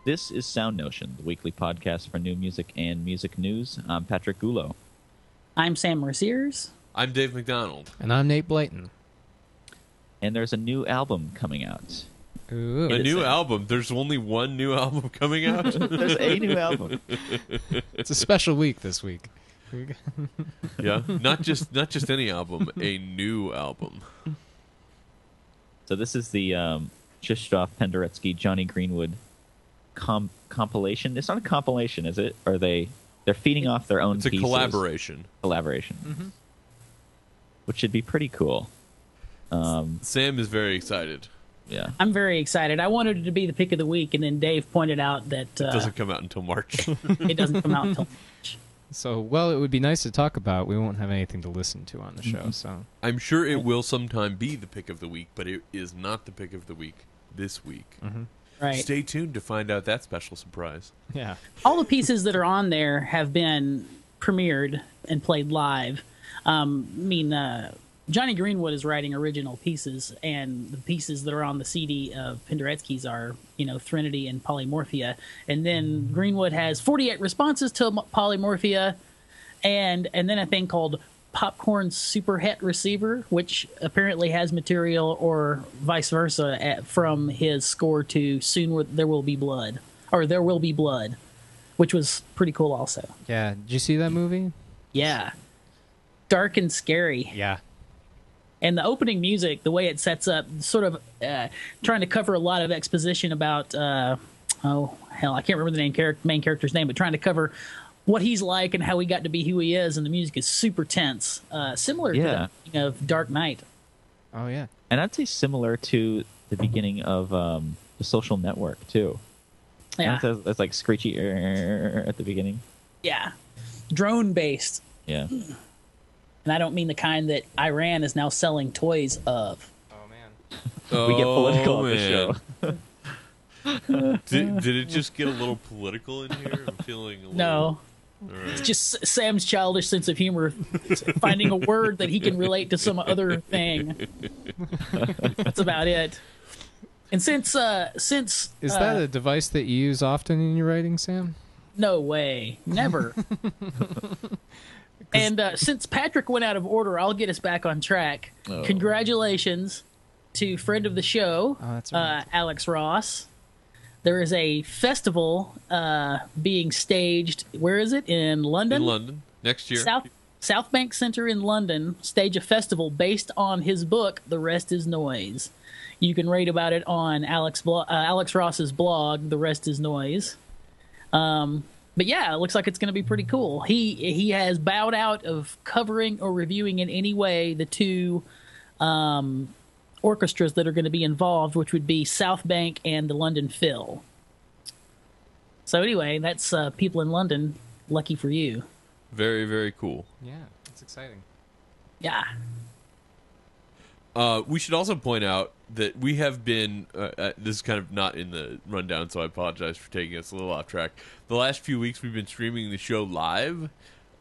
This is SoundNotion, the weekly podcast for new music and music news. I'm Patrick Gulo. I'm Sam Merciers. I'm Dave McDonald. And I'm Nate Blayton. And there's a new album coming out. Ooh. A new album? There's only one new album coming out? There's a new album. It's a special week this week. Yeah, not just any album, a new album. So this is the Krzysztof Penderecki, Johnny Greenwood compilation. It's not a compilation, is it? Or they're feeding off their own pieces. It's a collaboration. Mm-hmm. Which should be pretty cool. Sam is very excited. Yeah, I'm very excited. I wanted it to be the pick of the week, and then Dave pointed out that It doesn't come out until March. it doesn't come out until March. So, well, it would be nice to talk about. We won't have anything to listen to on the show, so... I'm sure it will sometime be the pick of the week, but it is not the pick of the week this week. Mm-hmm. Right. Stay tuned to find out that special surprise. Yeah. All the pieces that are on there have been premiered and played live. Johnny Greenwood is writing original pieces, and the pieces that are on the CD of Penderecki's are, Threnody and Polymorphia. And then Greenwood has 48 responses to Polymorphia, and then a thing called Popcorn Super Het Receiver, which apparently has material or vice versa from his score to Soon There Will Be Blood, or There Will Be Blood, which was pretty cool also. Yeah. Did you see that movie? Yeah. Dark and scary. Yeah. And the opening music, the way it sets up, sort of trying to cover a lot of exposition about, I can't remember the main character's name, but trying to cover what he's like and how he got to be who he is, and the music is super tense, similar to the beginning of Dark Knight. Oh, yeah. and I'd say similar to the beginning of The Social Network, too. Yeah. It's like screechy at the beginning. Yeah. Drone-based. Yeah. And I don't mean the kind that Iran is now selling toys of. Oh, man. We get political on the show. Did it just get a little political in here? I'm feeling a little... No. All right. It's just Sam's childish sense of humor, finding a word that he can relate to some other thing. That's about it. And since Is that a device that you use often in your writing, Sam? No way. Never. And since Patrick went out of order, I'll get us back on track. Oh. Congratulations to friend of the show, that's right. Alex Ross. There is a festival being staged. Where is it? In London? In London, next year. South Bank Centre in London stage a festival based on his book, The Rest Is Noise. You can read about it on Alex Ross's blog, The Rest Is Noise. But yeah, it looks like it's going to be pretty cool. He has bowed out of covering or reviewing in any way the two orchestras that are going to be involved, which would be South Bank and the London Phil. So anyway, that's people in London. Lucky for you. Very, very cool. Yeah, it's exciting. Yeah. We should also point out that we have been, this is kind of not in the rundown, so I apologize for taking us a little off track. The last few weeks we've been streaming the show live.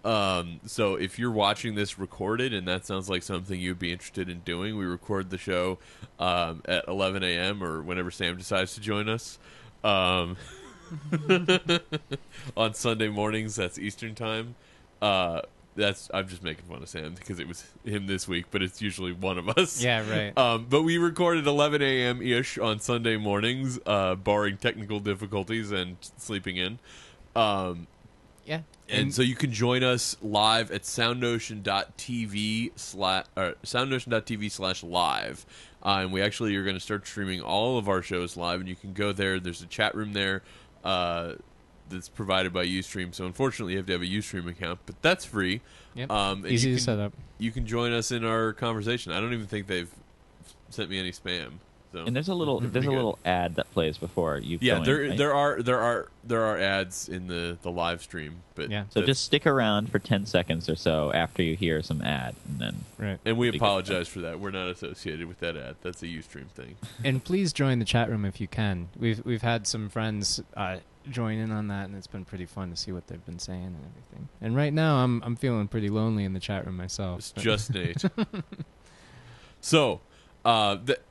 So if you're watching this recorded and that sounds like something you'd be interested in doing, we record the show at 11 a.m. or whenever Sam decides to join us. On Sunday mornings, that's Eastern time. I'm just making fun of Sam because it was him this week, but it's usually one of us. Yeah, right. But we record at 11 a.m. ish on Sunday mornings, barring technical difficulties and sleeping in. Yeah. And so you can join us live at soundnotion.tv/live. And we actually are going to start streaming all of our shows live, and you can go there. There's a chat room there that's provided by Ustream. So unfortunately, you have to have a Ustream account, but that's free. Yep. Easy to set up. You can join us in our conversation. I don't even think they've sent me any spam. So. And there's a little ad that plays before you. Yeah, join, there are ads in the live stream, but yeah. So just stick around for 10 seconds or so after you hear some ad, and then right. And we apologize for that. We're not associated with that ad. That's a Ustream thing. And please join the chat room if you can. We've had some friends join in on that, and it's been pretty fun to see what they've been saying and everything. And right now, I'm feeling pretty lonely in the chat room myself. It's just Nate. So.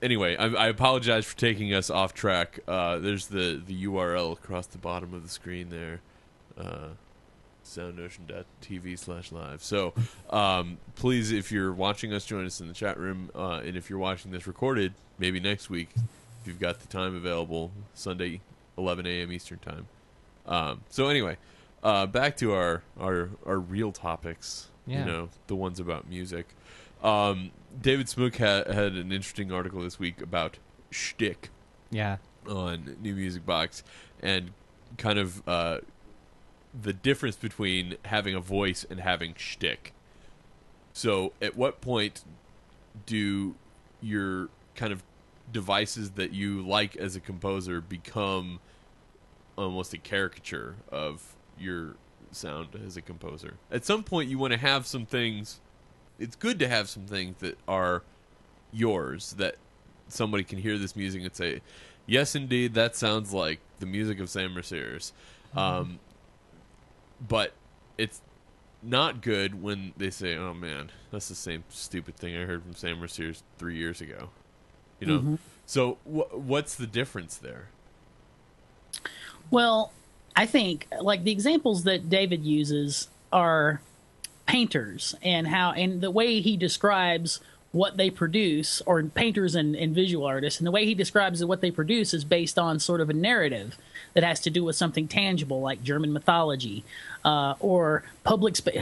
Anyway, I apologize for taking us off track. There's the URL across the bottom of the screen there. SoundNotion.tv/live. So please, if you're watching us, join us in the chat room. And if you're watching this recorded, maybe next week, if you've got the time available, Sunday, 11 a.m. Eastern time. So anyway, back to our real topics. Yeah. You know, the ones about music. David Smooke had an interesting article this week about shtick. Yeah. On New Music Box, and kind of the difference between having a voice and having shtick. So, at what point do your kind of devices that you like as a composer become almost a caricature of your sound as a composer? At some point, you want to have some things. It's good to have some things that are yours, that somebody can hear this music and say, yes, indeed, that sounds like the music of Sam Mercier's. But it's not good when they say, oh, man, that's the same stupid thing I heard from Sam Mercier's 3 years ago. You know? So what's the difference there? Well, I think, like, the examples that David uses are painters and the way he describes what they produce, or painters and visual artists, and the way he describes what they produce is based on sort of a narrative that has to do with something tangible, like German mythology, or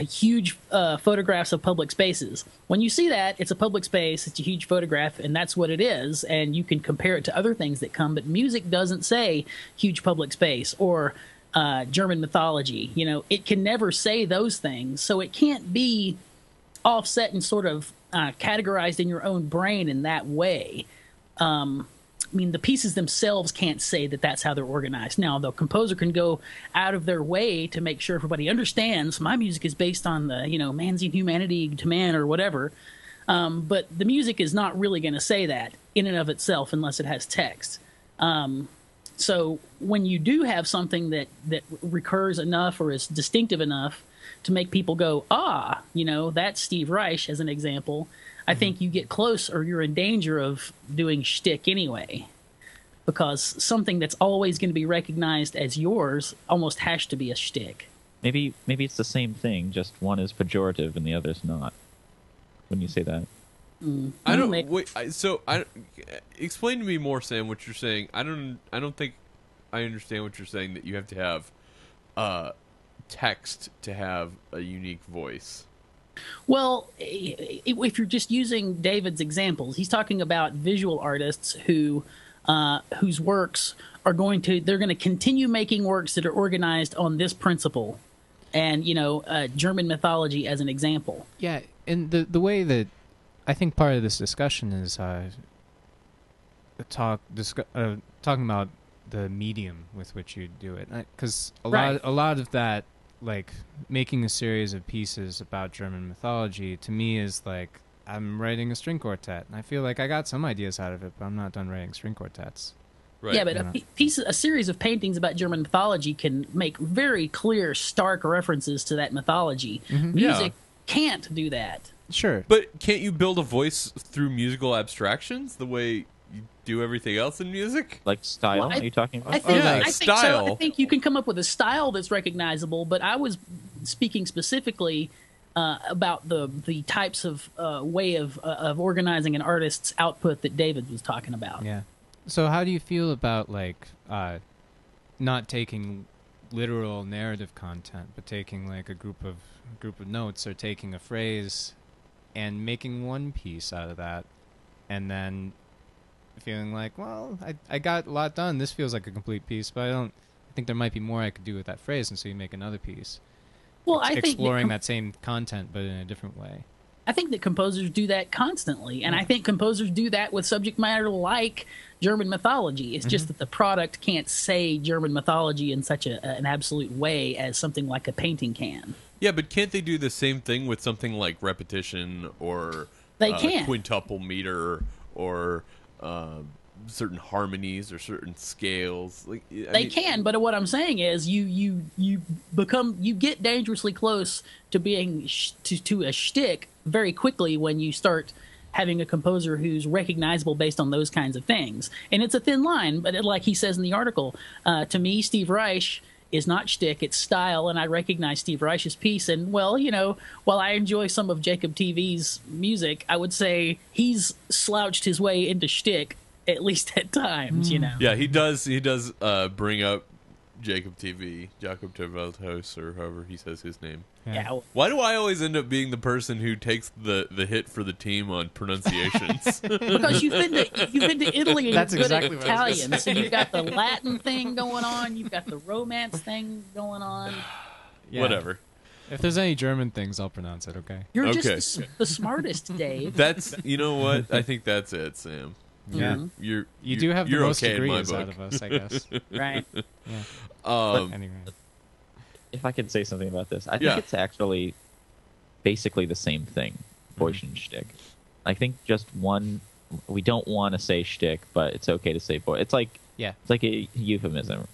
huge photographs of public spaces. When you see that, it's a public space, it's a huge photograph, and that's what it is, and you can compare it to other things that come, but music doesn't say huge public space or German mythology. You know, it can never say those things, so it can't be offset and sort of categorized in your own brain in that way. I mean, the pieces themselves can't say that that's how they're organized. Now, the composer can go out of their way to make sure everybody understands my music is based on the, man's humanity to man or whatever. But the music is not really going to say that in and of itself unless it has text. So when you do have something that recurs enough or is distinctive enough to make people go, that's Steve Reich, as an example, I think you get close or you're in danger of doing shtick anyway. Because something that's always going to be recognized as yours almost has to be a shtick. Maybe it's the same thing, just one is pejorative and the other's not. Wouldn't you say that? I don't. Wait. Explain to me more, Sam. What you're saying? I don't think I understand what you're saying. That you have to have text to have a unique voice. Well, if you're just using David's examples, he's talking about visual artists whose works they're going to continue making works that are organized on this principle, and German mythology as an example. Yeah, and the way that I think part of this discussion is talking about the medium with which you do it, because a lot of that, like making a series of pieces about German mythology, to me is like I'm writing a string quartet, and I feel like I got some ideas out of it, but I'm not done writing string quartets. Right. Yeah, but a series of paintings about German mythology can make very clear, stark references to that mythology. Music can't do that. Sure. But can't you build a voice through musical abstractions the way you do everything else in music? Like style, are you talking about? I think style. So. I think you can come up with a style that's recognizable, but I was speaking specifically about the types of way of organizing an artist's output that David was talking about. Yeah. So how do you feel about not taking literal narrative content, but taking like a group of notes, or taking a phrase and making one piece out of that, and then feeling like, well, I got a lot done. This feels like a complete piece, but I think there might be more I could do with that phrase, and so you make another piece. Well, I think exploring that same content, but in a different way. I think that composers do that constantly, and I think composers do that with subject matter like German mythology. It's just that the product can't say German mythology in such an absolute way as something like a painting can. Yeah, but can't they do the same thing with something like repetition or they can. Quintuple meter or certain harmonies or certain scales? They can, but what I'm saying is you get dangerously close to being to a shtick very quickly when you start having a composer who's recognizable based on those kinds of things. And it's a thin line, but like he says in the article, to me, Steve Reich is not shtick, it's style, and I recognize Steve Reich's piece. And, well, while I enjoy some of Jacob TV's music, I would say he's slouched his way into shtick, at least at times, Yeah, he does bring up Jacob Tervelthaus, or however he says his name. Yeah. Why do I always end up being the person who takes the hit for the team on pronunciations? Because you've been to Italy and That's you're good exactly at what I was Italian, so you've got the Latin thing going on, you've got the Romance thing going on. Yeah. Whatever. If there's any German things, I'll pronounce it. Okay. You're Okay. just the smartest, Dave. That's, you know what? I think that's it, Sam. Yeah. You do have the you're most okay in my degrees out book. of us, I guess. Right. Yeah. Anyway. If I could say something about this, I think Yeah. it's actually basically the same thing, voice and shtick. I think just one, we don't want to say shtick, but it's okay to say voice. It's like a euphemism,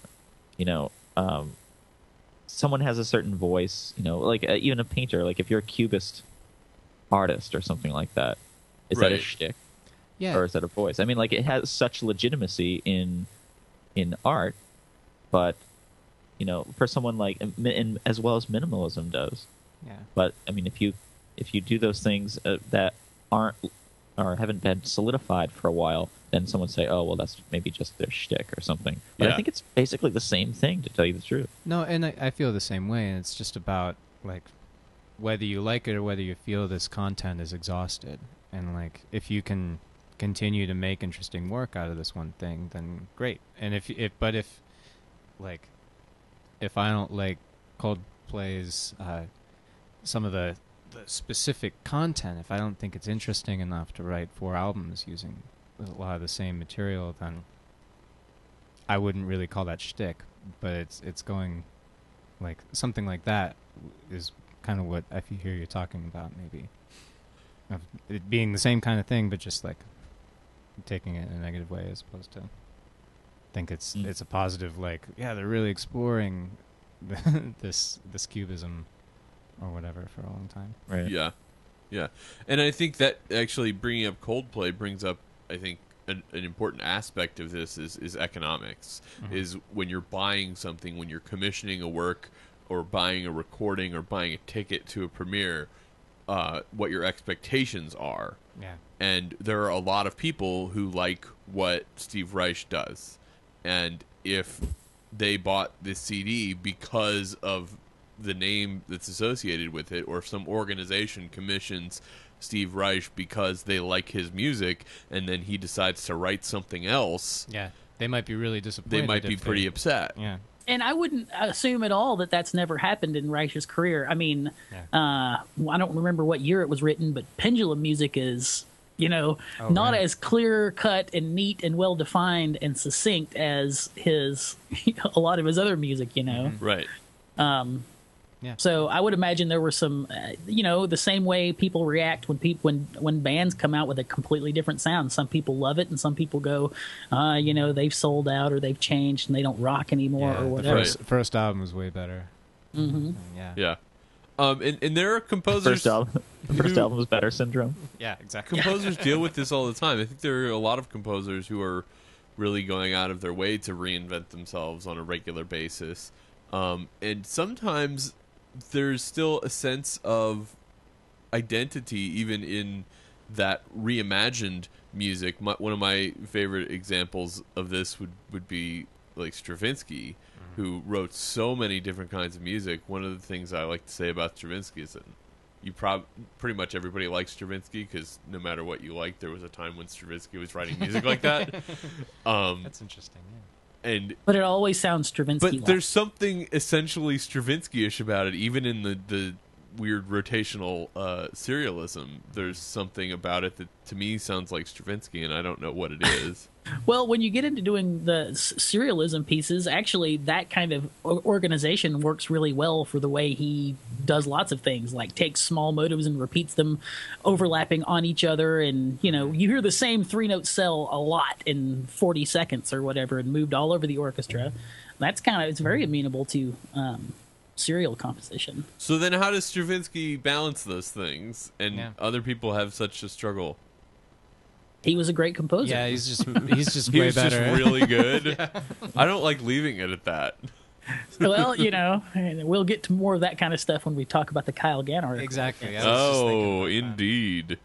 someone has a certain voice, like even a painter, like if you're a cubist artist or something like that, is that a Right. shtick? Yeah. Or is that a voice? I mean, like, it has such legitimacy in art, but for someone like, as well as minimalism does. Yeah. But I mean, if you do those things that aren't or haven't been solidified for a while, then someone say, "Oh, well, that's maybe just their shtick or something." But Yeah. I think it's basically the same thing, to tell you the truth. No, and I feel the same way, and it's just about like whether you like it or whether you feel this content is exhausted, and like if you can continue to make interesting work out of this one thing, then great. And if I don't like Coldplay's some of the specific content, if I don't think it's interesting enough to write 4 albums using a lot of the same material, then I wouldn't really call that shtick. But it's going like something like that is kind of what I hear you talking about, maybe of it being the same kind of thing, but just like taking it in a negative way as opposed to think it's a positive, like, yeah, they're really exploring this cubism or whatever for a long time. Right. Yeah. And I think that actually bringing up Coldplay brings up, I think, an important aspect of this is economics. Mm-hmm. Is when you're buying something, when you're commissioning a work or buying a recording or buying a ticket to a premiere, what your expectations are. Yeah. And there are a lot of people who like what Steve Reich does. And if they bought this CD because of the name that's associated with it, or if some organization commissions Steve Reich because they like his music, and then he decides to write something else, Yeah. They might be really disappointed. they might be if pretty upset. Yeah. And I wouldn't assume at all that that's never happened in Reich's career. I mean, I don't remember what year it was written, but Pendulum music is, not as clear-cut and neat and well-defined and succinct as a lot of his other music, Right. Yeah. So I would imagine there were some, the same way people react when bands come out with a completely different sound. Some people love it, and some people go, they've sold out or they've changed and they don't rock anymore or whatever. The first album was way better. Mm-hmm. Yeah. And there are composers. The first album was Better Syndrome. Yeah, exactly. Composers deal with this all the time. I think there are a lot of composers who are really going out of their way to reinvent themselves on a regular basis. And sometimes there's still a sense of identity even in that reimagined music. One of my favorite examples of this would be like Stravinsky, who wrote so many different kinds of music. One of the things I like to say about Stravinsky is that pretty much everybody likes Stravinsky, because no matter what you like, there was a time when Stravinsky was writing music like that. That's interesting. Yeah. But it always sounds Stravinsky. But there's something essentially Stravinsky-ish about it, even in the weird rotational serialism. There's something about it that to me sounds like Stravinsky, and I don't know what it is. Well, when you get into doing the serialism pieces, actually that kind of organization works really well for the way he does lots of things, like takes small motives and repeats them overlapping on each other. And, you hear the same 3-note cell a lot in 40 seconds or whatever, and moved all over the orchestra. It's very amenable to serial composition. So then how does Stravinsky balance those things, and Yeah. other people have such a struggle? He was a great composer. Yeah, he's just He way was better. just really good. I don't like leaving it at that. Well, and we'll get to more of that kind of stuff when we talk about the Kyle Gann article. Exactly. I was just thinking Oh, about that. indeed.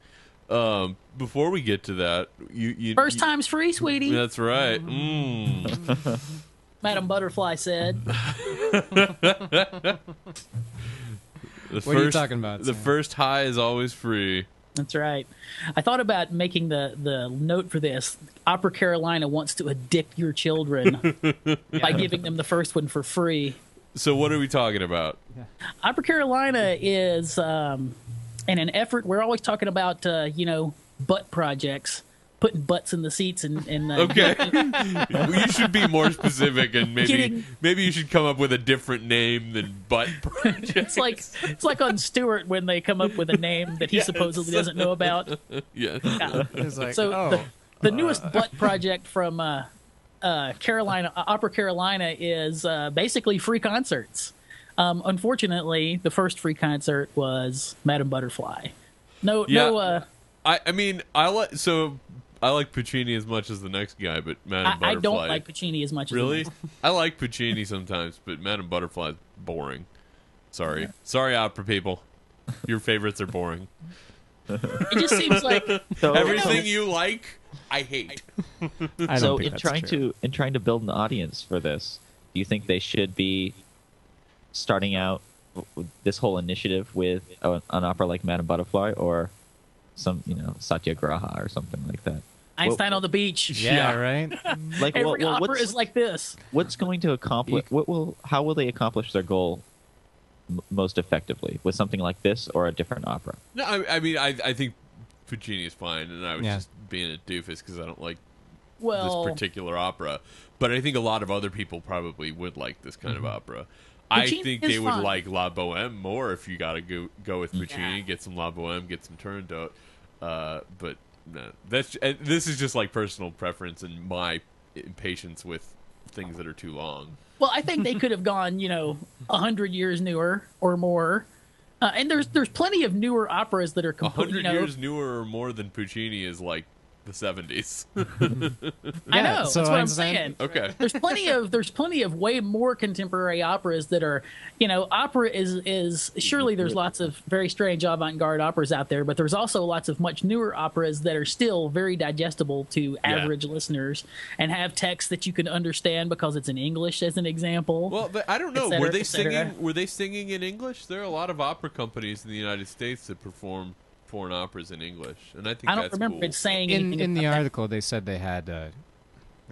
Before we get to that, you First time's free, sweetie. That's right. Mm. Madam Butterfly said. What are you talking about, The Sam? first high is always free. That's right. I thought about making the note for this. Opera Carolina wants to addict your children by giving them the first one for free. So what are we talking about? Opera Carolina is in an effort. We're always talking about butt projects, putting butts in the seats, and Okay. You should be more specific, and Kidding. maybe you should come up with a different name than Butt Project. it's like on Stewart when they come up with a name that he Yes. supposedly doesn't know about. Yes. Yeah. It's like, So oh, the newest butt project from Carolina, Opera Carolina, is basically free concerts. Unfortunately, the first free concert was Madame Butterfly. No. I like Puccini as much as the next guy, but Madame Butterfly. I don't like Puccini as much as Really? the next. I like Puccini sometimes, but Madame Butterfly is boring. Sorry. Sorry, opera people. Your favorites are boring. It just seems like So, Everything you like, I hate. I so don't think in that's trying true. to build an audience for this, do you think they should be starting out with this whole initiative with an opera like Madame Butterfly, or some Satyagraha or something like that? Einstein on the beach. Yeah, right. Like Every opera what's, is like this. what's going to accomplish? How will they accomplish their goal most effectively with something like this or a different opera? No, I think Puccini is fine, and I was Yeah. just being a doofus because I don't like Well, this particular opera. But I think a lot of other people probably would like this kind of opera. I Puccini think is they would fun. like La Boheme more if you got to go with Puccini, Yeah. get some La Boheme, get some Turandot. But no, this is just like personal preference and my impatience with things that are too long. Well, I think they could have gone, 100 years newer or more. And there's plenty of newer operas that are 100 completely. years newer or more than Puccini is like the 70s. I know. so That's what I'm Einstein- saying. Okay. There's plenty of way more contemporary operas that are, opera is surely there's lots of very strange avant-garde operas out there, but there's also lots of much newer operas that are still very digestible to average listeners and have text that you can understand because it's in English, as an example. Well, but I don't know. Et cetera, Were they et cetera. singing? Were they singing in English? There are a lot of opera companies in the United States that perform foreign operas in English, and I think I don't that's remember cool. it saying In anything in the about that. article, they said they had the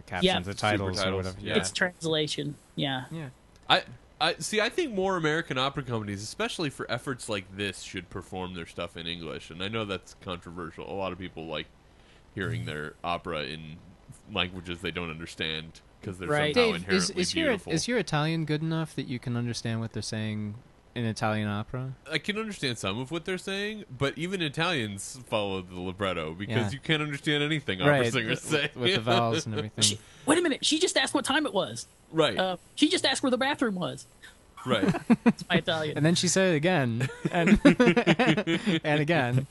captions, Yeah. the titles, Super or titles, whatever. yeah. It's translation. Yeah. Yeah. I see. I think more American opera companies, especially for efforts like this, should perform their stuff in English. And I know that's controversial. A lot of people like hearing their opera in languages they don't understand because they're Right. somehow Dave, inherently beautiful. is your Italian good enough that you can understand what they're saying in Italian opera? I can understand some of what they're saying, but even Italians follow the libretto because Yeah. you can't understand anything opera Right, singers say. with the vowels and everything. Wait a minute. She just asked what time it was. Right, She just asked where the bathroom was. right. It's my Italian. And then she said it again, and and again.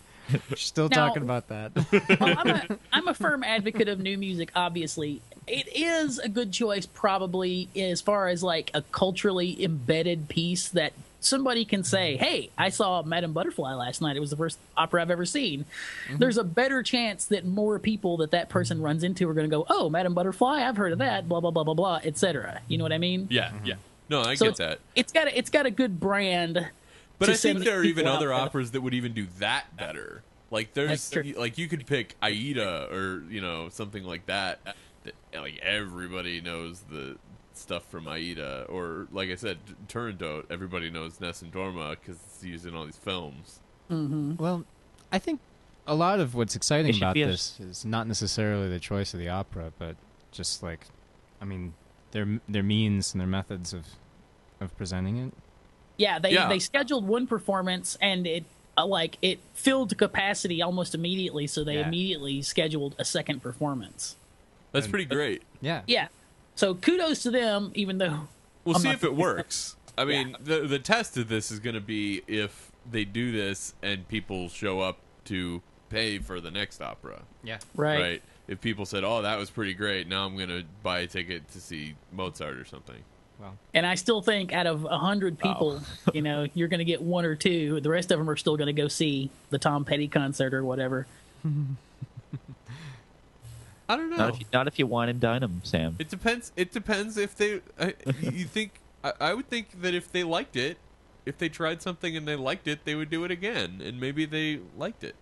She's still Now- talking about that. Well, I'm a firm advocate of new music. Obviously, it is a good choice, probably as far as like a culturally embedded piece that somebody can say, "Hey, I saw Madame Butterfly last night. It was the first opera I've ever seen." There's a better chance that more people that person runs into are going to go, "Oh, Madame Butterfly, I've heard of that." Blah blah blah blah blah, etc. You know what I mean? Yeah, yeah. No, I So get that. It's got a good brand. But to I think send there are even people out other there. operas that would even do that better. Like That's there's true. like you could pick Aida or something like that. Like everybody knows the stuff from Aida, or like I said, Turandot. Everybody knows Nessun Dorma because it's used in all these films. Well, I think a lot of what's It exciting should about be a- this is not necessarily the choice of the opera, but just like, I mean, their means and their methods of presenting it. Yeah, Yeah. they scheduled one performance and it filled to capacity almost immediately, so they Yeah. immediately scheduled a second performance. That's pretty great. Yeah. Yeah. So kudos to them, even though We'll I'm see not- if it works. I mean, the test of this is going to be if they do this and people show up to pay for the next opera. Yeah. Right. If people said, "Oh, that was pretty great," now I'm going to buy a ticket to see Mozart or something. Well, And I still think out of 100 people, you're going to get one or two. The rest of them are still going to go see the Tom Petty concert or whatever. I don't know. Not if you wine and dine them, Sam. It depends. It depends if they. You think? I would think that if they liked it, if they tried something and they liked it, they would do it again, and maybe they liked it.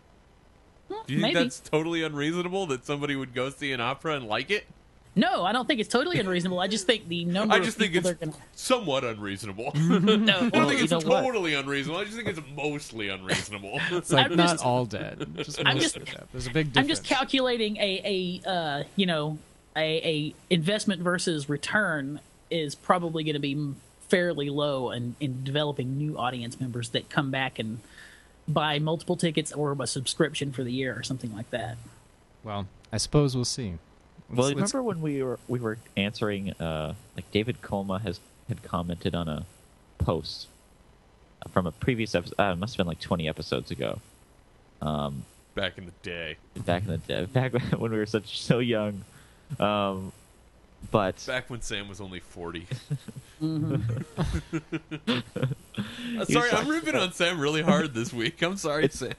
Do you think Maybe. that's totally unreasonable that somebody would go see an opera and like it? No, I don't think it's totally unreasonable. I just think the number I of just think people it's they're going to... somewhat unreasonable. No, I don't well, think it's you know what? totally unreasonable. I just think it's mostly unreasonable. it's like I'm not just- all dead. Just I'm most just- of dead. There's a big I'm difference. just calculating a investment versus return is probably going to be fairly low in developing new audience members that come back and buy multiple tickets or a subscription for the year or something like that. Well, I suppose we'll see. Well, Let's- remember when we were answering, like David Colma had commented on a post from a previous episode. It must have been like 20 episodes ago. Back in the day. Back in the day, back when we were so young. But Back when Sam was only 40. Mm-hmm. Sorry, I'm ripping on Sam really hard this week. I'm sorry, Sam.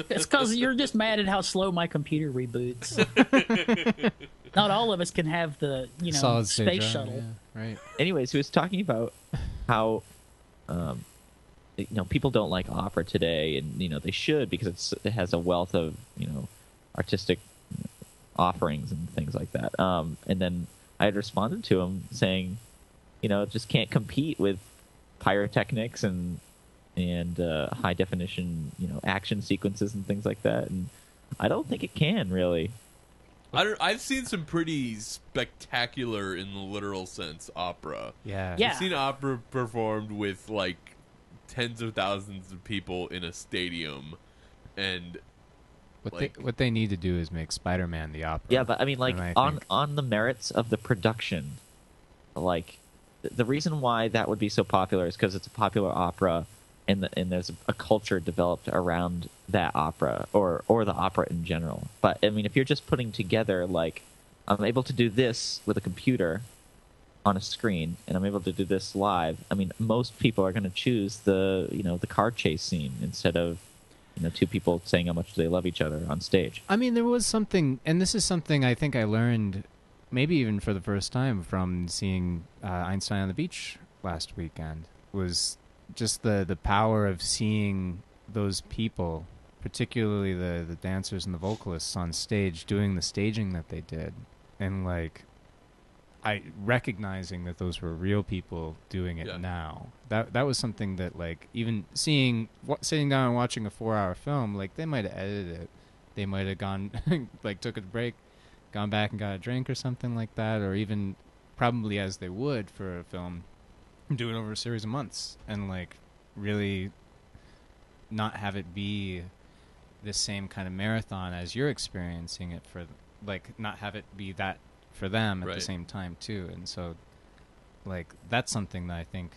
It's because you're just mad at how slow my computer reboots. Not all of us can have the solid state space drive, shuttle. Yeah, right. anyways, he was talking about how people don't like opera today, and they should, because it has a wealth of artistic offerings and things like that. And then I had responded to him saying, it just can't compete with pyrotechnics and high definition action sequences and things like that. And I don't think it can really. I've seen some pretty spectacular, in the literal sense, opera. Yeah. Yeah. I've seen opera performed with like tens of thousands of people in a stadium, and What they need to do is make Spider-Man the opera. Yeah, but I mean, like, And I on think- on the merits of the production, like the reason why that would be so popular is because it's a popular opera, and there's a culture developed around that opera or the opera in general. But I mean, if you're just putting together, like, I'm able to do this with a computer on a screen, and I'm able to do this live, I mean, most people are going to choose the car chase scene instead of two people saying how much they love each other on stage. I mean, there was something, and this is something I think I learned, maybe even for the first time, from seeing Einstein on the Beach last weekend, was just the power of seeing those people, particularly the dancers and the vocalists on stage, doing the staging that they did, and like recognizing that those were real people doing it. Yeah. Now. That was something that, like, even sitting down and watching a 4-hour film, like, they might have edited it. They might have gone, like, took a break, gone back and got a drink or something like that, or even probably as they would for a film, do it over a series of months and, like, really not have it be the same kind of marathon as you're experiencing it, for, like, not have it be that for them at Right. the same time too. And so, like, that's something that I think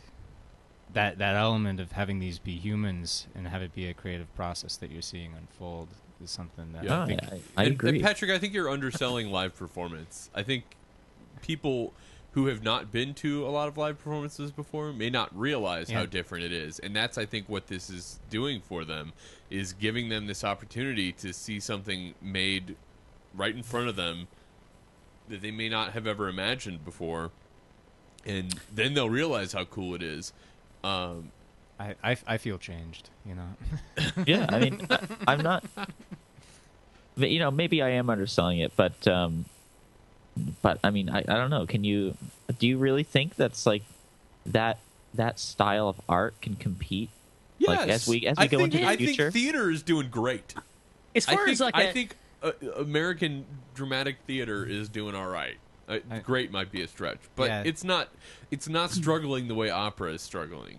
that element of having these be humans and have it be a creative process that you're seeing unfold is something that Yeah. I think I And agree. Patrick, I think you're underselling live performance. I think people who have not been to a lot of live performances before may not realize how Yeah. different it is. And that's, I think, what this is doing for them, is giving them this opportunity to see something made right in front of them that they may not have ever imagined before. And then they'll realize how cool it is. I feel changed, you know. Yeah, I mean, I'm not. But, maybe I am underselling it, but I mean, I don't know. Do you really think that's like that style of art can compete? Yes. Like, as we I go think, into the I future? think theater is doing great. As far as like I think American dramatic theater is doing all right. Great might be a stretch, but Yeah. it's not struggling the way opera is struggling.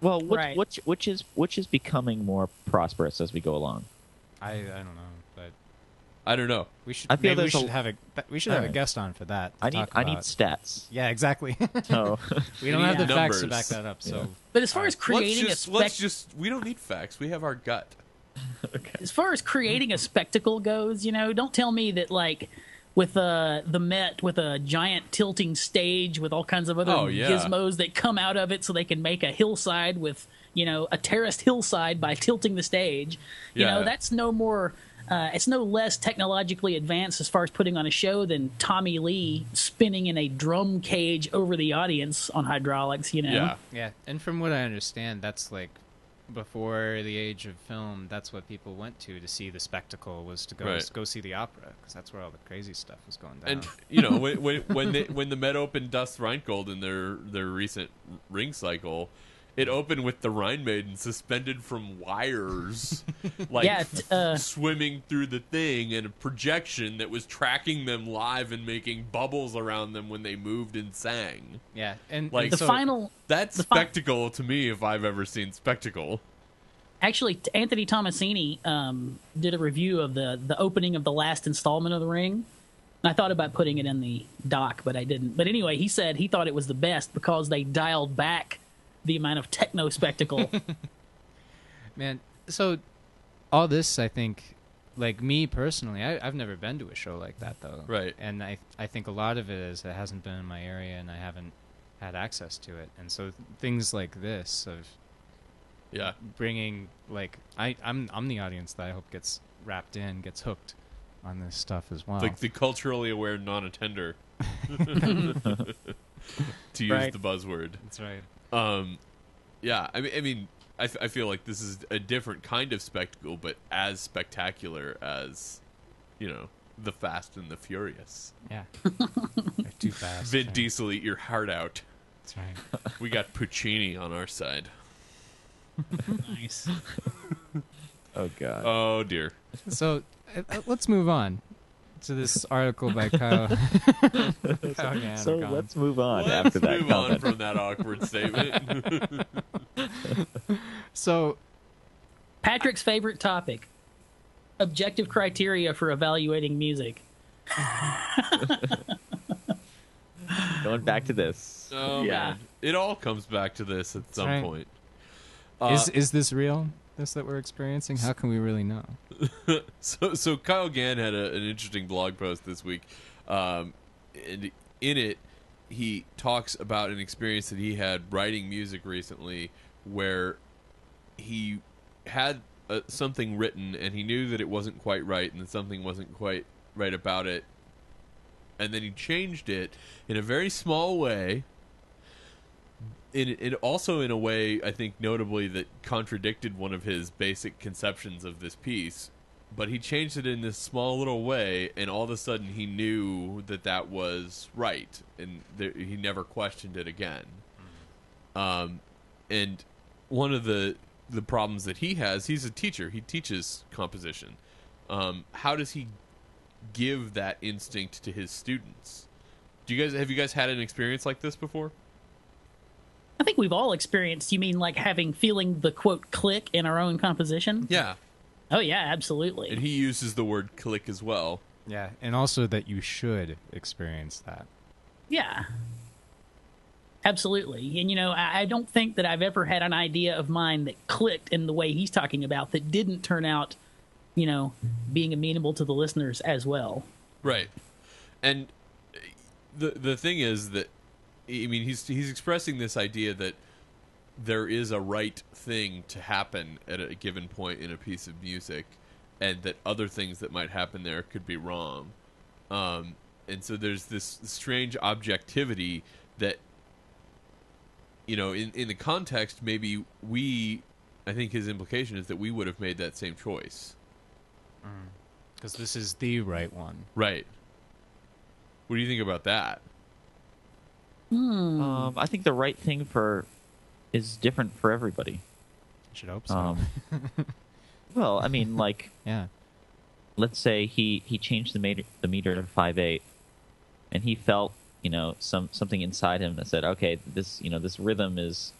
Well, Right. which is becoming more prosperous as we go along. I don't know, but I don't know. we should. I feel maybe we there's a- should have a Alright. guest on for that. to I need talk I need about- stats. Yeah, exactly. So We don't need have the facts to numbers. back that up. So Yeah. but as far as creating a Let's just we don't need facts. We have our gut. As far as creating a spectacle goes, don't tell me that like with the Met with a giant tilting stage with all kinds of other gizmos that come out of it so they can make a hillside with a terraced hillside by tilting the stage. That's no more. It's no less technologically advanced as far as putting on a show than Tommy Lee spinning in a drum cage over the audience on hydraulics. Yeah. And from what I understand, that's like before the age of film. That's what people went to see the spectacle, was to go see the opera, because that's where all the crazy stuff was going down. And when the Met opened Das Rheingold in their recent ring cycle, it opened with the Rhine Maiden suspended from wires, swimming through the thing, and a projection that was tracking them live and making bubbles around them when they moved and sang. Yeah, and that's spectacle to me, if I've ever seen spectacle. Actually, Anthony Tomasini did a review of the opening of the last installment of The Ring. I thought about putting it in the doc, but I didn't. But anyway, he said he thought it was the best because they dialed back the amount of techno spectacle. Man, so all this, I think, like me personally, I've never been to a show like that, though. Right. And I think a lot of it is it hasn't been in my area and I haven't had access to it. And so things like this of bringing, like, I'm the audience that I hope gets wrapped in, gets hooked on this stuff as well. Like the culturally aware non-attender. To use the buzzword. That's right. I feel like this is a different kind of spectacle, but as spectacular as, the Fast and the Furious. Yeah. They're too fast. Vin Diesel, eat your heart out. That's right. We got Puccini on our side. Nice. Oh, God. Oh, dear. So, let's move on to this article by Kyle Gann. So let's move on after that comment. Let's move on from that awkward statement. So, Patrick's favorite topic: objective criteria for evaluating music. Going back to this. Oh, man. It all comes back to this at some point. Is this real? This that we're experiencing? How can we really know? So Kyle Gann had an interesting blog post this week, and in it he talks about an experience that he had writing music recently, where he had something written and he knew that it wasn't quite right and that something wasn't quite right about it, and then he changed it in a very small way. Also in a way, I think, notably that contradicted one of his basic conceptions of this piece. But he changed it in this small little way, and all of a sudden he knew that was right, and he never questioned it again. And one of the problems that he has, he's a teacher. He teaches composition. How does he give that instinct to his students? Have you guys had an experience like this before? I think we've all experienced, you mean like feeling the, quote, click in our own composition? Yeah. Oh, yeah, absolutely. And he uses the word click as well. Yeah, and also that you should experience that. Yeah. Absolutely. And, I don't think that I've ever had an idea of mine that clicked in the way he's talking about that didn't turn out, being amenable to the listeners as well. Right. And the thing is that, he's expressing this idea that there is a right thing to happen at a given point in a piece of music, and that other things that might happen there could be wrong. And so there's this strange objectivity that, in the context, maybe I think his implication is that we would have made that same choice. Because this is the right one. Right. What do you think about that? I think the right thing is different for everybody. I should hope so. Well, yeah. Let's say he changed the meter to 5/8, and he felt something inside him that said, okay, this rhythm is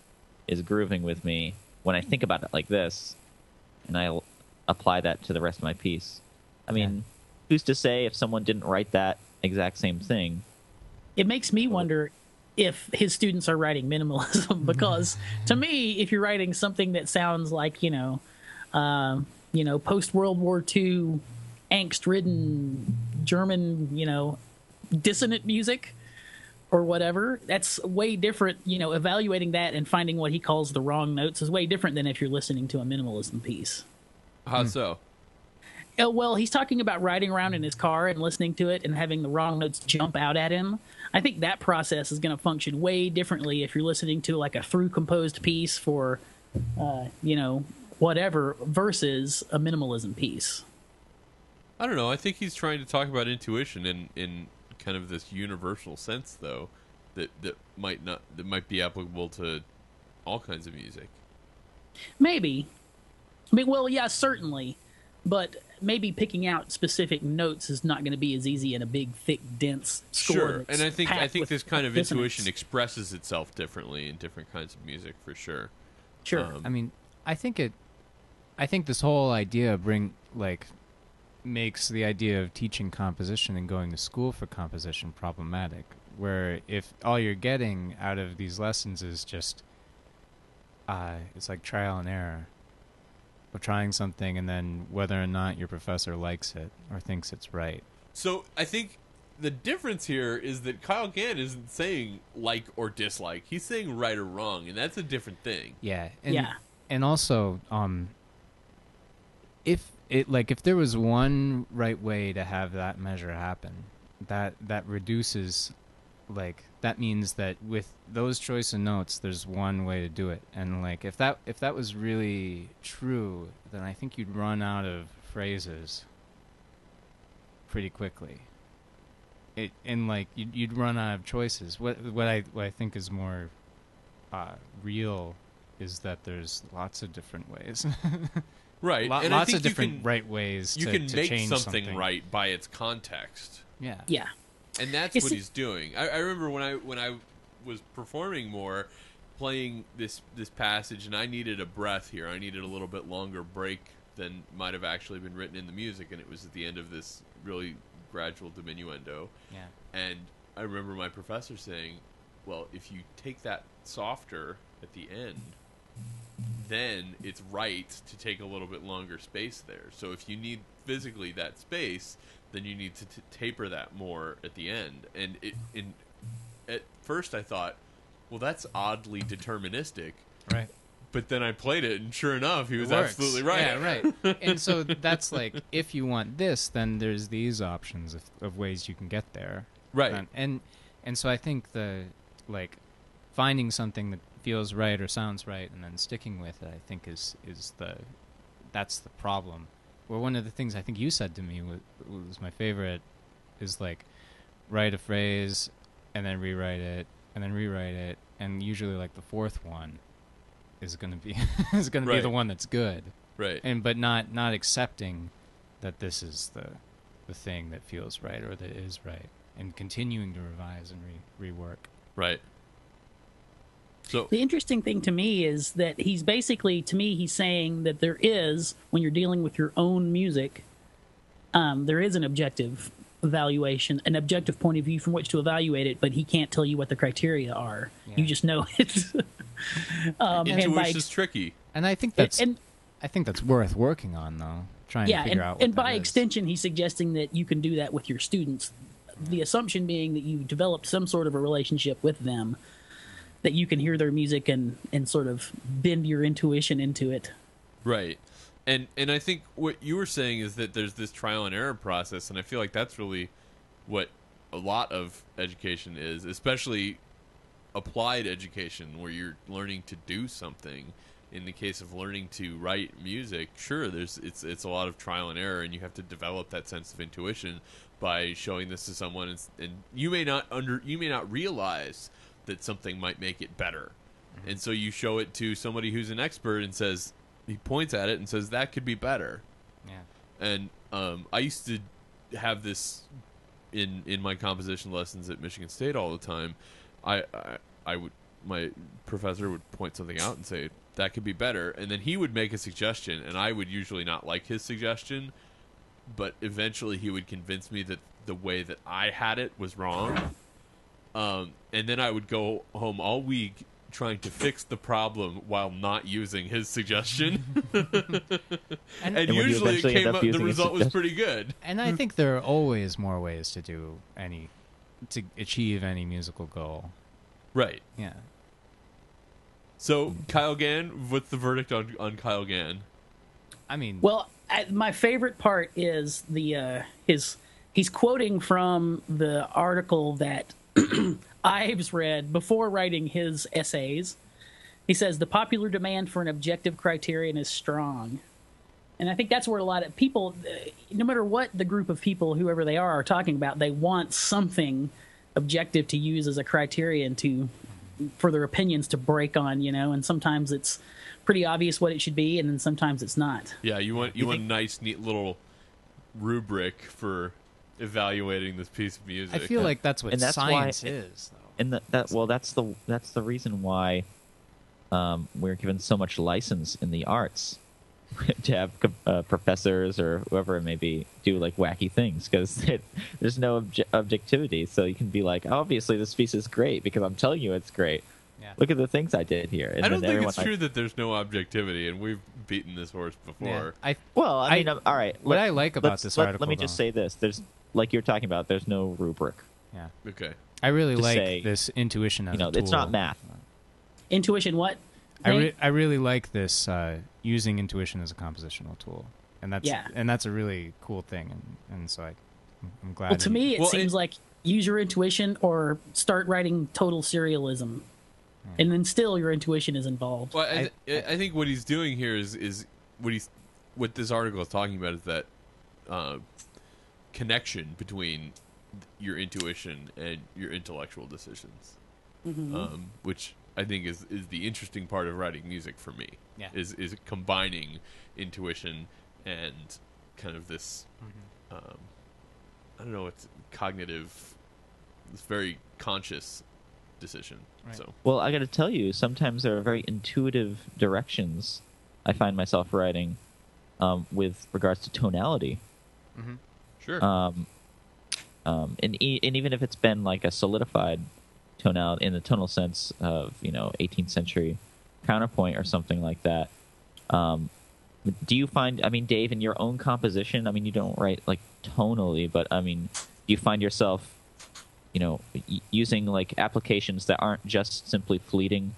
grooving with me when I think about it like this, and I apply that to the rest of my piece. Who's to say if someone didn't write that exact same thing? It makes me wonder if his students are writing minimalism, because to me, if you're writing something that sounds like, post World War II, angst-ridden German, dissonant music or whatever. That's way different. Evaluating that and finding what he calls the wrong notes is way different than if you're listening to a minimalism piece. How so? Well, he's talking about riding around in his car and listening to it and having the wrong notes jump out at him. I think that process is going to function way differently if you're listening to like a through composed piece for, whatever, versus a minimalism piece. I don't know. I think he's trying to talk about intuition in kind of this universal sense, though, that might be applicable to all kinds of music. Maybe. Well, yeah, certainly. But maybe picking out specific notes is not going to be as easy in a big, thick, dense score. Sure, and I think this kind of dissonance. intuition expresses itself differently in different kinds of music, for sure. Sure. I think this whole idea makes the idea of teaching composition and going to school for composition problematic, where if all you're getting out of these lessons is just it's like trial and error of trying something and then whether or not your professor likes it or thinks it's right. So I think the difference here is that Kyle Gann isn't saying like or dislike. He's saying right or wrong, and that's a different thing. Yeah. Yeah. And also, if there was one right way to have that measure happen, that reduces, that means that with those choice of notes, there's one way to do it. And if that was really true, then I think you'd run out of phrases pretty quickly. You'd run out of choices. What I think is more real is that there's lots of different ways. Right. And lots I think of different right ways you to can make change something right by its context. Yeah. Yeah. And that's what he's doing. I remember when I was performing more, playing this passage, and I needed a breath here. I needed a little bit longer break than might have actually been written in the music, and it was at the end of this really gradual diminuendo. Yeah. And I remember my professor saying, well, if you take that softer at the end, then it's right to take a little bit longer space there. So if you need physically that space, then you need to taper that more at the end. And at first I thought, well, that's oddly deterministic. Right. But then I played it, and sure enough, he was Works. absolutely right. Yeah, right. And so that's if you want this, then there's these options of ways you can get there. Right. And so I think finding something that feels right or sounds right and then sticking with it, I think that's the problem. Well, one of the things I think you said to me was my favorite is write a phrase and then rewrite it and then rewrite it, and usually the fourth one is going to be be the one that's good. Right. But not accepting that this is the thing that feels right or that is right, and continuing to revise and rework. Right. So the interesting thing to me is that he's saying that there is, when you're dealing with your own music, there is an objective evaluation, an objective point of view from which to evaluate it, but he can't tell you what the criteria are. Yeah. You just know it. Intuition is tricky. And I think that's worth working on, though. Trying to figure out what and by is. extension, he's suggesting that you can do that with your students. The assumption being that you've developed some sort of a relationship with them, that you can hear their music and sort of bend your intuition into it. Right. And I think what you were saying is that there's this trial and error process, and I feel like that's really what a lot of education is, especially applied education, where you're learning to do something. In the case of learning to write music, sure, it's a lot of trial and error, and you have to develop that sense of intuition by showing this to someone, and you may not realize that something might make it better. Mm-hmm. And so you show it to somebody who's an expert and he points at it and says, that could be better. Yeah. And I used to have this in my composition lessons at Michigan State all the time. My professor would point something out and say, that could be better. And then he would make a suggestion, and I would usually not like his suggestion, but eventually he would convince me that the way that I had it was wrong. And then I would go home all week trying to fix the problem while not using his suggestion. and when you usually eventually end up the using his result was suggestion. pretty good. And I think there are always more ways to achieve any musical goal. Right. Yeah. So, Kyle Gann, what's the verdict on Kyle Gann? I mean, Well, my favorite part is he's quoting from the article that Ives read before writing his essays. He says the popular demand for an objective criterion is strong. And I think that's where a lot of people, no matter what the group of people, whoever they are talking about, they want something objective to use as a criterion for their opinions to break on, and sometimes it's pretty obvious what it should be, and then sometimes it's not. Yeah, you want a nice, neat little rubric for evaluating this piece of music. I feel like that's what And that's science why- is, though. And that's the reason why we're given so much license in the arts to have professors or whoever it may be do like wacky things, because there's no objectivity. So you can be like, obviously this piece is great because I'm telling you it's great. Yeah. Look at the things I did here. And I don't then think it's everyone, true that there's no objectivity, and we've beaten this horse before. Yeah. Well, I mean, all right. What I like about this article, let me just though- say this: there's, like you're talking about, there's no rubric. Yeah. Okay. I really To like say, this intuition as a tool. It's not math. Intuition, what? I really like this using intuition as a compositional tool, and that's a really cool thing, and so I'm glad. Well, to me, it seems like use your intuition or start writing total serialism, and then still your intuition is involved. Well, I think what he's doing here is what this article is talking about is that connection between your intuition and your intellectual decisions, which I think is the interesting part of writing music for me. Yeah. Is combining intuition and kind of this I don't know, it's cognitive, this very conscious decision. Right. So Well, I got to tell you, sometimes there are very intuitive directions I find myself writing with regards to tonality. sure. And even if it's been like a solidified tonality in the tonal sense of 18th century counterpoint or something like that, do you find, I mean, Dave, in your own composition, I mean, you don't write like tonally, but I mean, do you find yourself using like applications that aren't just simply fleeting?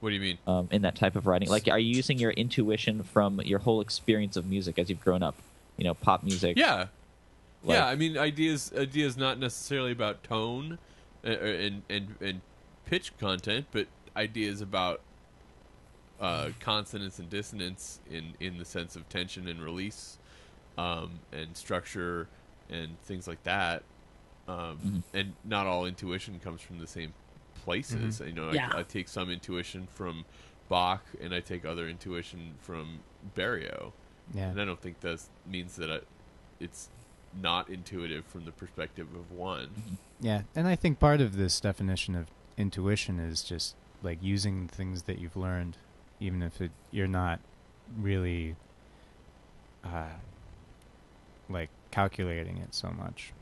What do you mean? In that type of writing, like, are you using your intuition from your whole experience of music as you've grown up, pop music? Yeah. Like- Yeah, I mean, ideas not necessarily about tone and pitch content, but ideas about consonance and dissonance in the sense of tension and release, and structure and things like that. And not all intuition comes from the same places. Yeah. I take some intuition from Bach, and I take other intuition from Barrio. Yeah. And I don't think that means that it's not intuitive from the perspective of one. Yeah, and I think part of this definition of intuition is just like using things that you've learned, even if you're not really like calculating it so much.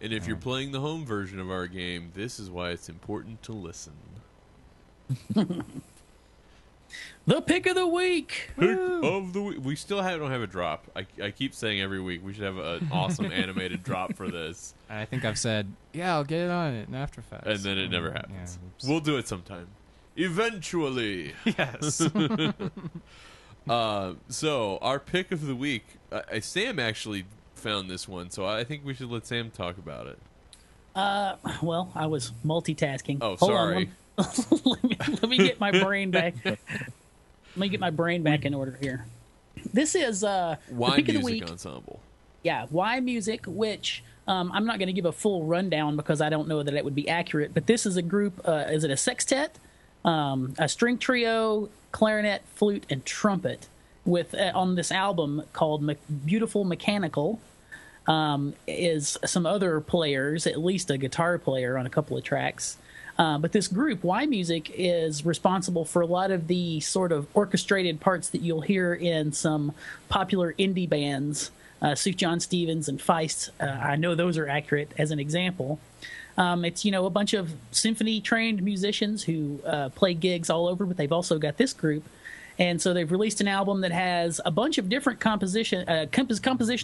And if you're playing the home version of our game, this is why it's important to listen. The pick of the week. Pick of the week. We still don't have a drop. I keep saying every week we should have an awesome animated drop for this, And I think I've said, yeah, I'll get it on it in After Effects. and then it never Yeah, happens. oops. We'll do it sometime. Eventually. Yes. So our pick of the week, Sam actually found this one, so I think we should let Sam talk about it. Well, I was multitasking. Oh, Hold sorry. On, let me get my brain back. Let me get my brain back in order here. This is the Why pick of the Music week. Ensemble? Yeah, Why Music, which I'm not going to give a full rundown because I don't know that it would be accurate, but this is a group, is it a sextet, a string trio, clarinet, flute, and trumpet with on this album called Beautiful Mechanical. Is some other players, at least a guitar player on a couple of tracks. But this group, Y Music, is responsible for a lot of the sort of orchestrated parts that you'll hear in some popular indie bands, Sufjan Stevens and Feist. I know those are accurate as an example. It's, a bunch of symphony-trained musicians who play gigs all over, but they've also got this group. And so they've released an album that has a bunch of different compositions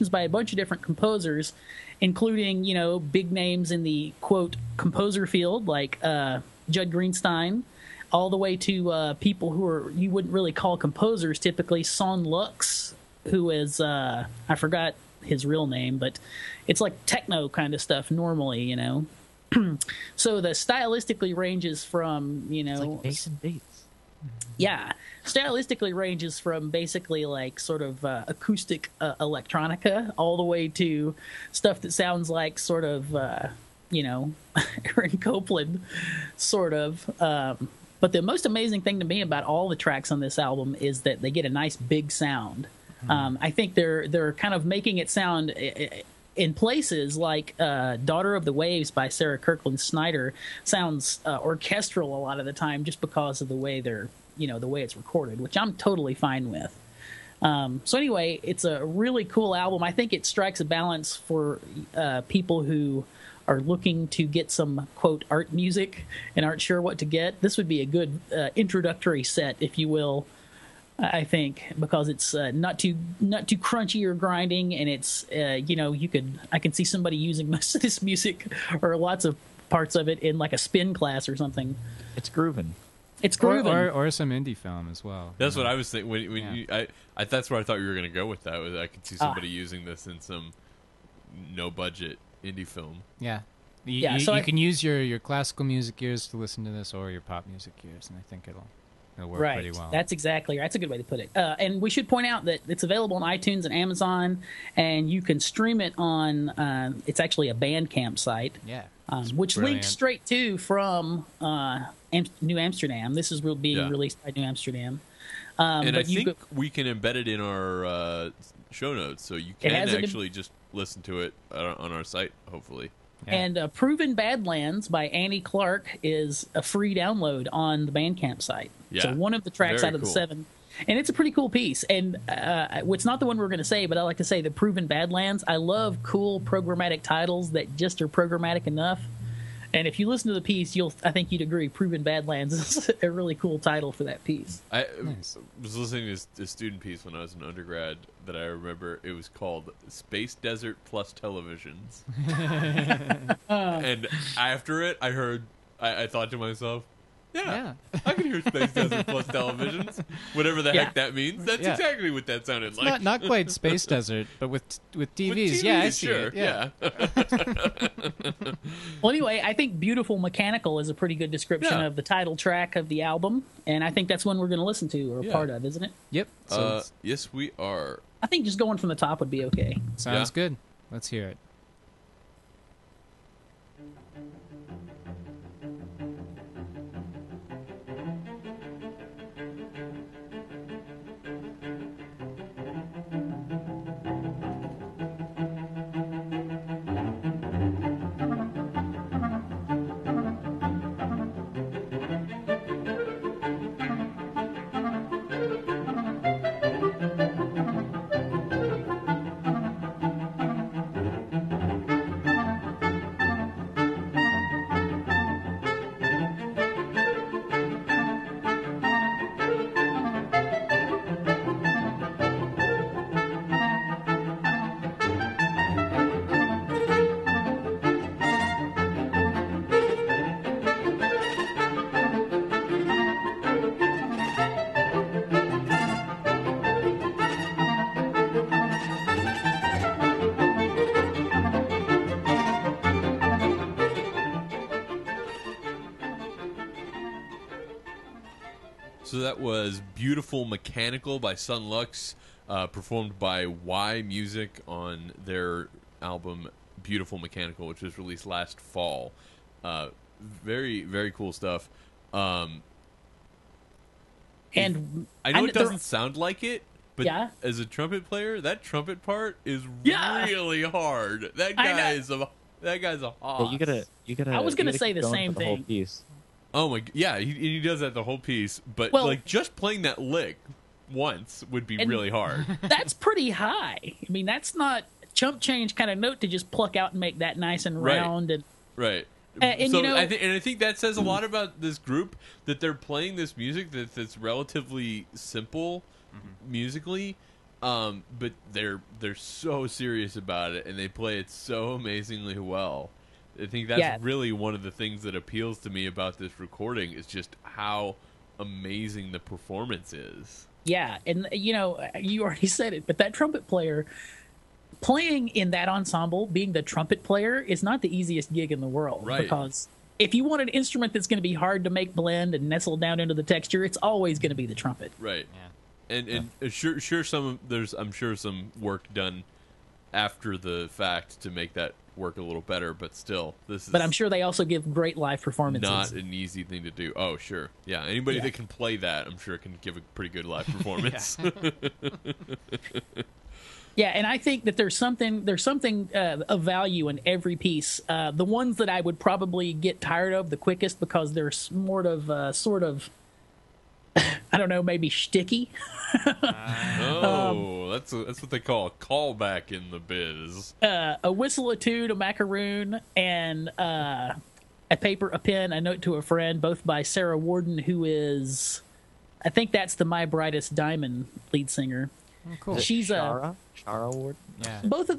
by a bunch of different composers, including, big names in the, quote, composer field, like Judd Greenstein, all the way to people who you wouldn't really call composers typically. Son Lux, who is, I forgot his real name, but it's like techno kind of stuff normally, So the stylistically ranges from, It's like bass and bass. Yeah, stylistically ranges from basically like sort of acoustic electronica all the way to stuff that sounds like sort of, Aaron Copland, sort of. But the most amazing thing to me about all the tracks on this album is that they get a nice big sound. I think they're kind of making it sound in places like Daughter of the Waves by Sarah Kirkland Snyder sounds orchestral a lot of the time just because of the way the way it's recorded, which I'm totally fine with. So anyway, it's a really cool album. I think it strikes a balance for people who are looking to get some, quote, art music and aren't sure what to get. This would be a good introductory set, if you will, I think, because it's not too crunchy or grinding, and it's I can see somebody using most of this music or lots of parts of it in like a spin class or something. It's grooving. It's grooving, or some indie film as well. That's what I was thinking. When that's where I thought you were going to go with that. Was I could see somebody using this in some no budget indie film. Yeah. You can use your classical music ears to listen to this, or your pop music ears, and I think it'll work pretty well. That's exactly right. That's a good way to put it. And we should point out that it's available on iTunes and Amazon, and you can stream it on. It's actually a Bandcamp site. Yeah. Which links straight to from New Amsterdam. This is being released by New Amsterdam. And I think we can embed it in our show notes, so you can actually just listen to it on our site, hopefully. Yeah. And Proven Badlands by Annie Clark is a free download on the Bandcamp site. Yeah. So one of the tracks out of the 7. And it's a pretty cool piece. And it's not the one we're going to say, but I like to say the Proven Badlands. I love cool programmatic titles that just are programmatic enough. And if you listen to the piece, I think you'd agree Proven Badlands is a really cool title for that piece. I was listening to this student piece when I was an undergrad that I remember. It was called Space Desert Plus Televisions. And after it, I thought to myself, yeah, I can hear Space Desert Plus Televisions. Whatever the heck that means. That's exactly what that sounded like. Not quite Space Desert, but with TVs. Yeah, I see it. Yeah. Well, anyway, I think Beautiful Mechanical is a pretty good description of the title track of the album, and I think that's one we're going to listen to, or part of, isn't it? Yep. So yes, we are. I think just going from the top would be okay. Sounds good. Let's hear it. So that was Beautiful Mechanical by Son Lux, performed by Y Music on their album Beautiful Mechanical, which was released last fall. Very, very cool stuff. And I know it doesn't sound like it, but as a trumpet player, that trumpet part is really hard. That guy's a hoss. Well, you gotta. I was gonna say the same the whole thing. He does that the whole piece, but just playing that lick once would be really hard. That's pretty high. I mean, that's not chump change kind of note to just pluck out and make that nice and round. Right. And, you know, I think that says a lot about this group, that they're playing this music that's relatively simple musically, but they're so serious about it, and they play it so amazingly well. I think that's really one of the things that appeals to me about this recording, is just how amazing the performance is. Yeah, and you know, you already said it, but that trumpet player playing in that ensemble, being the trumpet player, is not the easiest gig in the world. Right. Because if you want an instrument that's going to be hard to make blend and nestle down into the texture, it's always going to be the trumpet. Right. Yeah. And I'm sure some work done after the fact to make that work a little better, but still, this is. But I'm sure they also give great live performances. Not an easy thing to do. Oh, sure, yeah. Anybody that can play that, I'm sure, can give a pretty good live performance. Yeah, and I think that there's something of value in every piece. The ones that I would probably get tired of the quickest because they're sort of. I don't know, maybe shticky. That's what they call a callback in the biz. A whistle, a toot, a macaroon, and a paper, a pen, a note to a friend, both by Sarah Warden, who is, I think that's the My Brightest Diamond lead singer. Oh, cool. She's Shara Warden. Yeah. Both of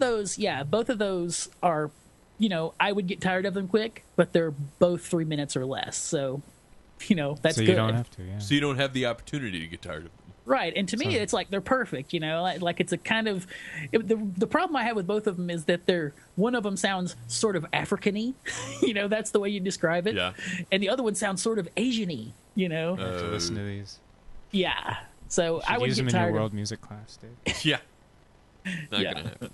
those are, you know, I would get tired of them quick, but they're both 3 minutes or less. So, you know, that's good. So you don't have to, yeah. So you don't have the opportunity to get tired of them. Right, and to me, it's like they're perfect. You know, like it's a kind of the problem I have with both of them is that one of them sounds sort of African-y, you know, that's the way you describe it. Yeah. And the other one sounds sort of Asian-y, you know. I have to listen to these. Yeah. So I would use get them in tired your of world music class, Dave. Yeah. Not gonna happen.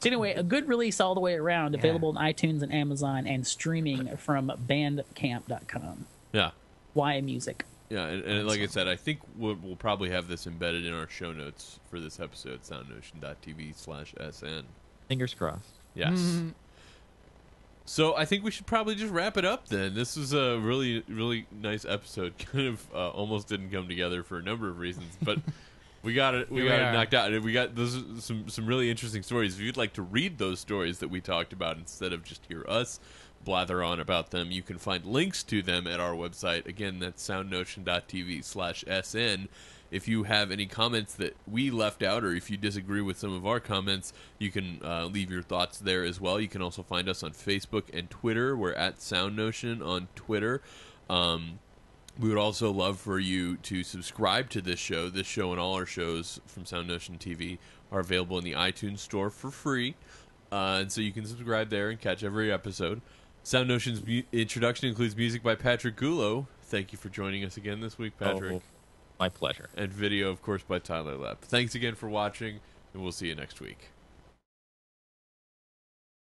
So anyway, a good release all the way around, available on iTunes and Amazon, and streaming from bandcamp.com. Yeah. YA Music. Yeah, and like I said, I think we'll probably have this embedded in our show notes for this episode, SoundNotion.tv/SN. Fingers crossed. Yes. Mm-hmm. So I think we should probably just wrap it up then. This was a really, really nice episode. Kind of almost didn't come together for a number of reasons, but we got it knocked out. And we got those some really interesting stories. If you'd like to read those stories that we talked about instead of just hear us blather on about them, you can find links to them at our website. Again, that's soundnotion.tv/SN. If you have any comments that we left out, or if you disagree with some of our comments, you can leave your thoughts there as well. You can also find us on Facebook and Twitter. We're at SoundNotion on Twitter. We would also love for you to subscribe to this show. This show and all our shows from SoundNotion TV are available in the iTunes store for free. And so you can subscribe there and catch every episode. SoundNotion's introduction includes music by Patrick Gulo. Thank you for joining us again this week, Patrick. Oh, my pleasure. And video, of course, by Tyler Lepp. Thanks again for watching, and we'll see you next week.